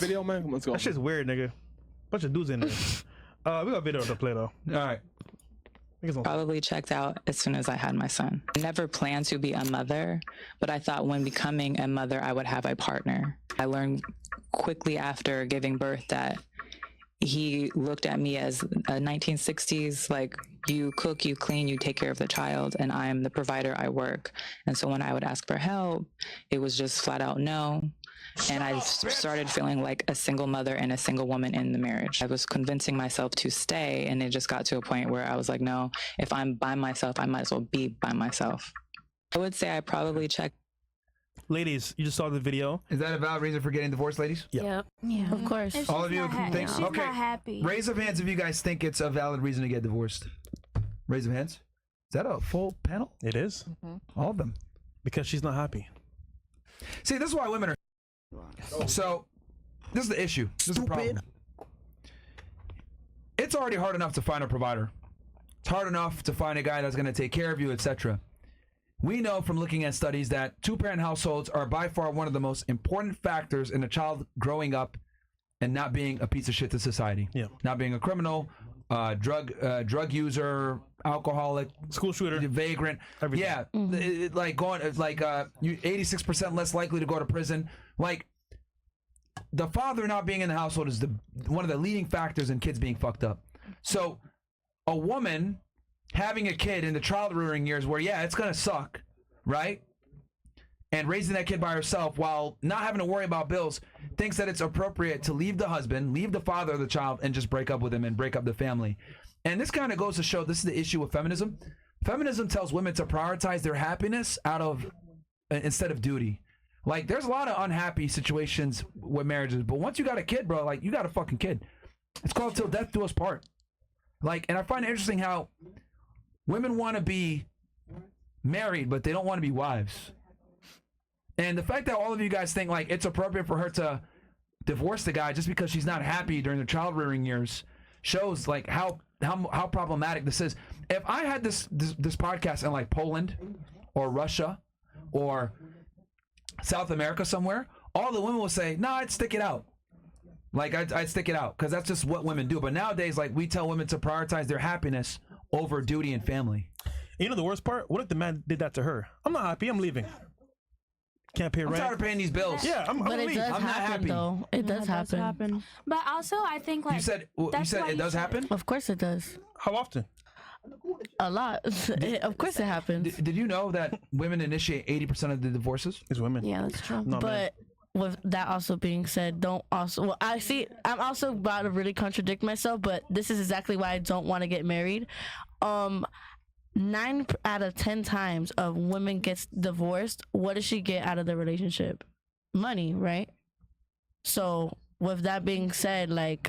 Video, man. Let's go. That shit's weird, nigga. Bunch of dudes in there. We got a video to play though. All right. Probably checked out as soon as I had my son. I never planned to be a mother, but I thought when becoming a mother, I would have a partner. I learned quickly after giving birth that he looked at me as a 1960s, like, you cook, you clean, you take care of the child, and I'm the provider, I work. And so when I would ask for help, it was just flat out no. And I started feeling like a single mother and a single woman in the marriage. I was convincing myself to stay, and it just got to a point where I was like, no, if I'm by myself, I might as well be by myself. I would say I probably checked. Ladies, you just saw the video. Is that a valid reason for getting divorced, ladies? Yeah. Yeah, of course. All of you think she's okay. not happy. Raise of hands if you guys think it's a valid reason to get divorced. Raise of hands. Is that a full panel? It is. All of them. Because she's not happy. See, this is why women are. So, this is the issue. This is the problem. It's already hard enough to find a provider. It's hard enough to find a guy that's going to take care of you, etc. We know from looking at studies that two-parent households are by far one of the most important factors in a child growing up and not being a piece of shit to society. Yeah. Not being a criminal, drug user, alcoholic, school shooter, vagrant. Everything. Yeah, like going you 86% less likely to go to prison. Like, the father not being in the household is one of the leading factors in kids being fucked up. So a woman having a kid in the child rearing years where, yeah, it's gonna suck, right? And raising that kid by herself while not having to worry about bills, thinks that it's appropriate to leave the husband, leave the father of the child, and just break up with him and break up the family. And this kind of goes to show this is the issue with feminism. Feminism tells women to prioritize their happiness instead of duty. Like, there's a lot of unhappy situations with marriages, but once you got a kid, bro, like, you got a fucking kid. It's called till death do us part. Like, and I find it interesting how women want to be married, but they don't want to be wives. And the fact that all of you guys think like it's appropriate for her to divorce the guy just because she's not happy during the child rearing years shows like how problematic this is. If I had this podcast in like Poland or Russia or South America somewhere, all the women will say, "No, I'd stick it out." Like I'd stick it out because that's just what women do. But nowadays, like, we tell women to prioritize their happiness over duty and family. You know the worst part? What if the man did that to her? I'm not happy. I'm leaving. Can't pay rent. I'm tired of paying these bills. Yeah, I'm But it leave. does I'm not happen, happy. though. It does happen. But also, I think like You said that's why it does happen? Of course it does. How often? A lot. Of course it happens. Did you know that women initiate 80% of the divorces? It's women. yeah, that's true. No, man. But with that also being said, I'm also about to really contradict myself, but this is exactly why I don't want to get married. 9 out of 10 times of women gets divorced, what does she get out of the relationship? Money, right? So with that being said, like,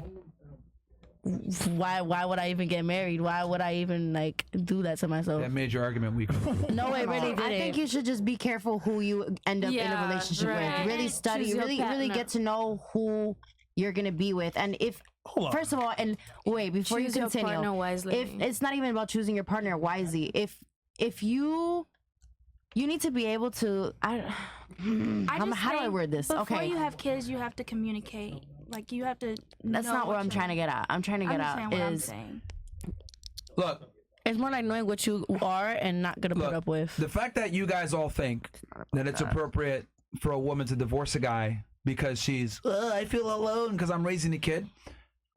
why would I even get married? Why would I even like do that to myself? That made your argument weak. No, it really didn't. I think you should just be careful who you end up in a relationship with. Really study, Choose your really partner. get to know who you're gonna be with. And if Hold on. first of all, and wait, before Choose you your continue, partner wisely. if it's not even about choosing your partner wisely, if you need to be able to how do I word this? Before you have kids, you have to communicate. Like, you have to. That's not what I'm trying to get at. I'm trying to get at is Look, It's more like knowing what you are and not gonna put up with. the fact that you guys all think that it's appropriate for a woman to divorce a guy because she's, I feel alone because I'm raising a kid,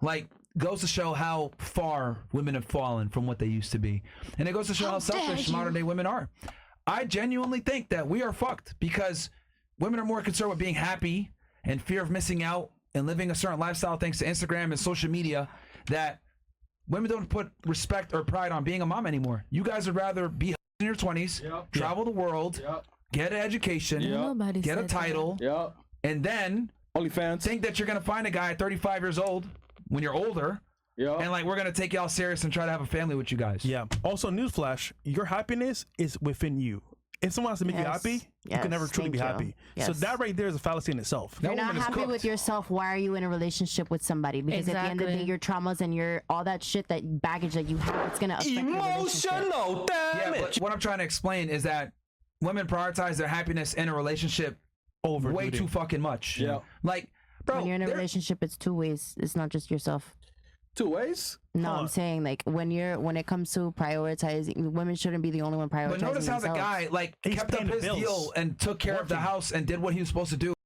like, goes to show how far women have fallen from what they used to be. And it goes to show how selfish modern day women are. I genuinely think that we are fucked because women are more concerned with being happy and fear of missing out and living a certain lifestyle thanks to Instagram and social media, that women don't put respect or pride on being a mom anymore. You guys would rather be in your 20s, travel the world, get an education, get a title, and then OnlyFans. think that you're going to find a guy at 35 years old when you're older, and like, we're going to take y'all serious and try to have a family with you guys. Yeah. Also, newsflash: your happiness is within you. If someone has to make you happy, you can never truly be happy. So that right there is a fallacy in itself. If you're not happy with yourself, why are you in a relationship with somebody? Because at the end of the day, your traumas and your all that shit, that baggage that you have, it's gonna affect your relationship. Emotional damage. Yeah, but what I'm trying to explain is that women prioritize their happiness in a relationship Over way duty. too fucking much. Yeah. Like, Bro, when you're in a relationship, it's two ways. It's not just yourself. Two ways? No, I'm saying like when it comes to prioritizing, women shouldn't be the only one prioritizing. But notice how themselves. the guy like He's kept up paying the his bills. deal and took care of the house and did what he was supposed to do.